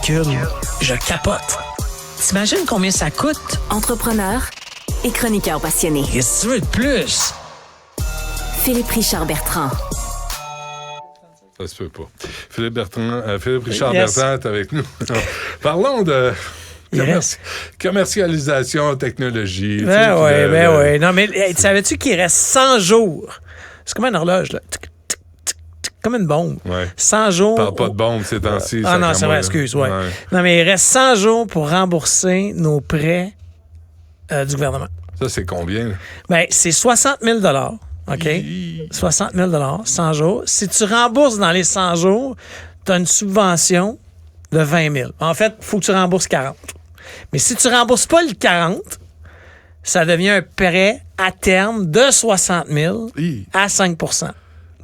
calcul, je capote. T'imagines combien ça coûte? Entrepreneur et chroniqueur passionné. Qu'est-ce que tu veux de plus? Philippe Richard Bertrand. Ça se peut pas. Philippe Richard Bertrand est avec nous. Parlons de commercialisation, technologie. Oui. Non, mais hey, savais-tu qu'il reste 100 jours? C'est comme une horloge, là. Comme une bombe. Ouais. 100 jours. Parle pas de bombe ces temps-ci. Ah non, c'est vrai, excuse, ouais. Non, mais il reste 100 jours pour rembourser nos prêts du gouvernement. Ça, c'est combien? Bien, c'est 60 000 OK? 60 000 100 jours. Si tu rembourses dans les 100 jours, tu as une subvention de 20 000. En fait, il faut que tu rembourses 40. Mais si tu ne rembourses pas le 40, ça devient un prêt à terme de 60 000 à 5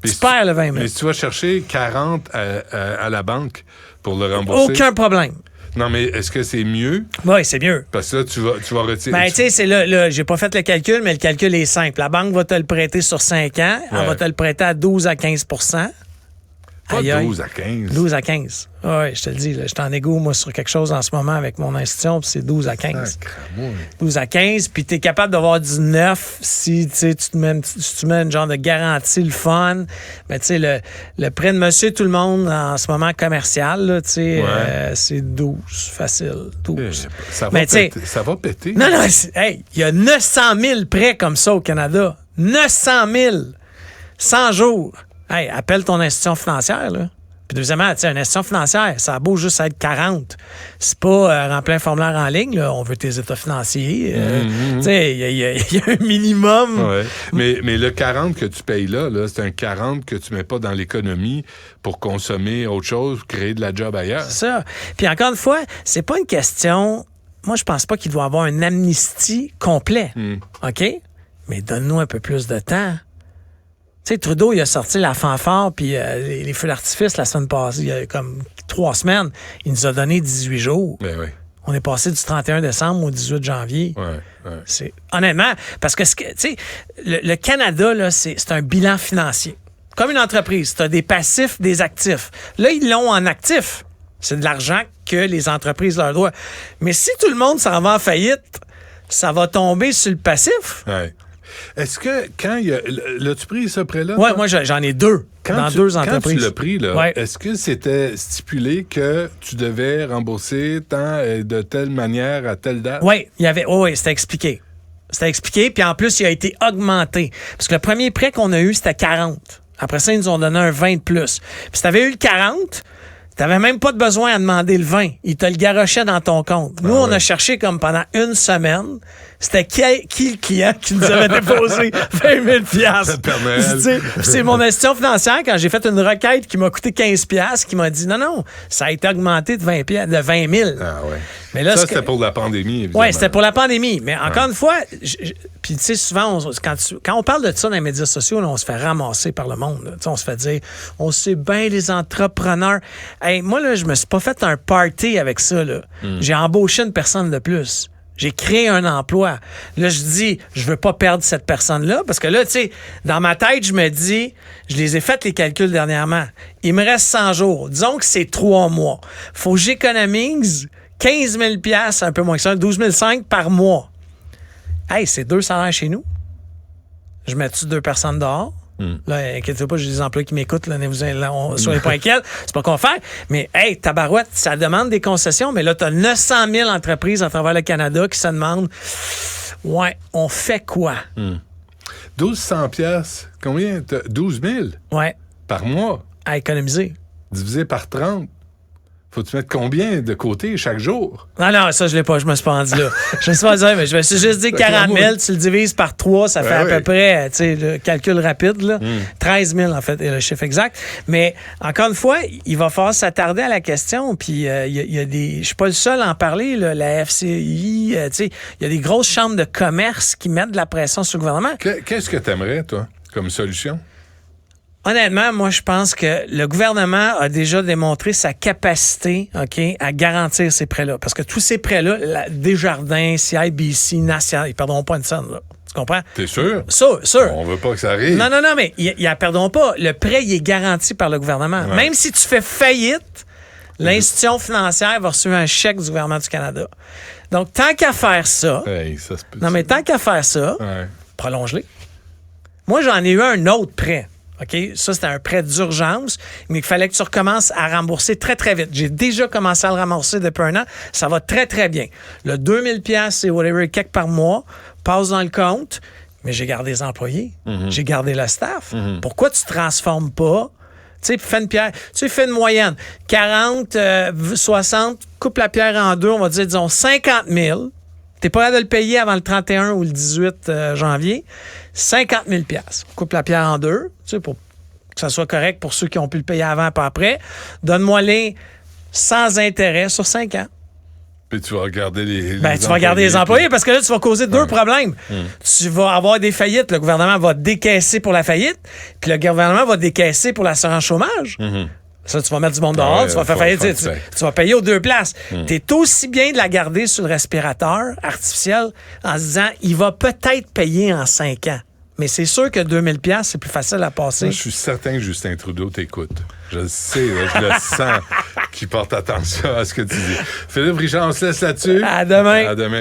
Tu perds le 20 000. Mais si tu vas chercher 40 à la banque pour le rembourser... Aucun problème. Non, mais est-ce que c'est mieux? Oui, c'est mieux. Parce que là, tu vas retirer... Ben, tu sais, c'est là, j'ai pas fait le calcul, mais le calcul est simple. La banque va te le prêter sur 5 ans. Elle va te le prêter à 12 à 15 Pas 12 à 15. 12 à 15. Oui, je te le dis. Je suis en égo, moi, sur quelque chose en ce moment avec mon institution, puis c'est 12 à 15. 12 à 15, puis tu es capable d'avoir du 9 si tu mets une genre de garantie, le fun. Mais tu sais, le prêt de monsieur tout le monde en ce moment commercial, là, c'est 12, facile. 12. Ça va péter. Non, il y a 900 000 prêts comme ça au Canada. 900 000. 100 jours. Hey, appelle ton institution financière, là. Puis deuxièmement, tu sais, une institution financière, ça a beau juste être 40. C'est pas remplir un formulaire en ligne, là. On veut tes états financiers. Tu sais, il y a un minimum. Ouais. Mais le 40 que tu payes là, c'est un 40 que tu mets pas dans l'économie pour consommer autre chose, créer de la job ailleurs. C'est ça. Puis encore une fois, c'est pas une question... Moi, je pense pas qu'il doit y avoir une amnistie complet. OK? Mais donne-nous un peu plus de temps. Tu sais, Trudeau, il a sorti la fanfare puis les feux d'artifice la semaine passée, il y a comme 3 semaines. Il nous a donné 18 jours. Ben oui. On est passé du 31 décembre au 18 janvier. Ouais. C'est, honnêtement, parce que, tu sais, le Canada, là, c'est un bilan financier. Comme une entreprise, tu as des passifs, des actifs. Là, ils l'ont en actif. C'est de l'argent que les entreprises leur doivent. Mais si tout le monde s'en va en faillite, ça va tomber sur le passif. Ouais. Est-ce que quand il y a... L'as-tu pris ce prêt-là? Oui, moi, j'en ai 2 dans 2 entreprises. Quand tu l'as pris, là, est-ce que c'était stipulé que tu devais rembourser tant de telle manière à telle date? Oui, c'était expliqué. C'était expliqué, puis en plus, il a été augmenté. Parce que le premier prêt qu'on a eu, c'était 40. Après ça, ils nous ont donné un 20 de plus. Puis si tu avais eu le 40... T'avais même pas de besoin à demander le 20. Il te le garochait dans ton compte. Nous, on a cherché comme pendant une semaine. C'était qui le client qui nous avait déposé 20 000 C'est mon institution financière, quand j'ai fait une requête qui m'a coûté 15 qui m'a dit non, ça a été augmenté de 20 000. Ah ouais. Mais là, c'était pour la pandémie, évidemment. Oui, c'était pour la pandémie. Mais encore une fois, puis tu sais, souvent, quand on parle de ça dans les médias sociaux, là, on se fait ramasser par le monde. On se fait dire, on sait bien les entrepreneurs. Hey, moi, là, je me suis pas fait un party avec ça. Là. J'ai embauché une personne de plus. J'ai créé un emploi. Là, je dis, je veux pas perdre cette personne-là. Parce que là, tu sais, dans ma tête, je me dis, je les ai fait les calculs dernièrement. Il me reste 100 jours. Disons que c'est 3 mois. Faut que j'économise 15 000 $, un peu moins que ça, 12 500 par mois. Hey, c'est 2 salaires chez nous. Je mets-tu 2 personnes dehors? Là, inquiétez-vous pas, j'ai des employés qui m'écoutent, là, soyez pas inquiets, c'est pas qu'on fait. Mais, hey, tabarouette, ça demande des concessions, mais là, t'as 900 000 entreprises à travers le Canada qui se demandent, ouais, on fait quoi? 1200 $, combien? 12 000? Ouais. Par mois? À économiser. Divisé par 30. Faut-tu mettre combien de côté chaque jour? Non, ça, je l'ai pas. Je me suis pas rendu là. Je me suis pas dit, mais je me suis juste dit 40 000, tu le divises par 3, ça fait à peu près, tu sais, le calcul rapide, là. 13 000, en fait, est le chiffre exact. Mais, encore une fois, il va falloir s'attarder à la question. Puis, il y a des... Je suis pas le seul à en parler, là, la FCI, tu sais, il y a des grosses chambres de commerce qui mettent de la pression sur le gouvernement. Qu'est-ce que t'aimerais, toi, comme solution? Honnêtement, moi, je pense que le gouvernement a déjà démontré sa capacité, OK, à garantir ces prêts-là. Parce que tous ces prêts-là, Desjardins, CIBC, National, ils ne perdront pas une scène, là. Tu comprends? T'es sûr? Sûr. On veut pas que ça arrive. Non, mais ils ne perdront pas. Le prêt, il est garanti par le gouvernement. Ouais. Même si tu fais faillite, L'institution financière va recevoir un chèque du gouvernement du Canada. Donc, tant qu'à faire ça, Hey, ça se peut. non, mais tant qu'à faire ça, Ouais. prolonge-les. Moi, j'en ai eu un autre prêt. OK? Ça, c'était un prêt d'urgence, mais il fallait que tu recommences à rembourser très, très vite. J'ai déjà commencé à le rembourser depuis un an. Ça va très, très bien. Le 2000 $, c'est whatever, quelques par mois, passe dans le compte, mais j'ai gardé les employés. J'ai gardé le staff. Pourquoi tu ne transformes pas? Tu sais, fais une moyenne. 40, 60, coupe la pierre en deux, on va dire, disons, 50 000. T'es pas capable de le payer avant le 31 ou le 18 janvier. 50 000 $. Coupe la pierre en deux, tu sais, pour que ça soit correct pour ceux qui ont pu le payer avant et pas après. Donne-moi-les sans intérêt sur 5 ans. Puis tu vas regarder les Tu vas garder les employés parce que là, tu vas causer deux problèmes. Tu vas avoir des faillites. Le gouvernement va décaisser pour la faillite, puis le gouvernement va décaisser pour l'assurance chômage. Ça, tu vas mettre du monde dehors, tu vas faire faillite, tu vas payer aux deux places. T'es aussi bien de la garder sur le respirateur artificiel en se disant, il va peut-être payer en 5 ans. Mais c'est sûr que 2000 $, c'est plus facile à passer. Moi, je suis certain que Justin Trudeau t'écoute. Je le sais, là, je le sens qu'il porte attention à ce que tu dis. Philippe Richard, on se laisse là-dessus. À demain. À demain.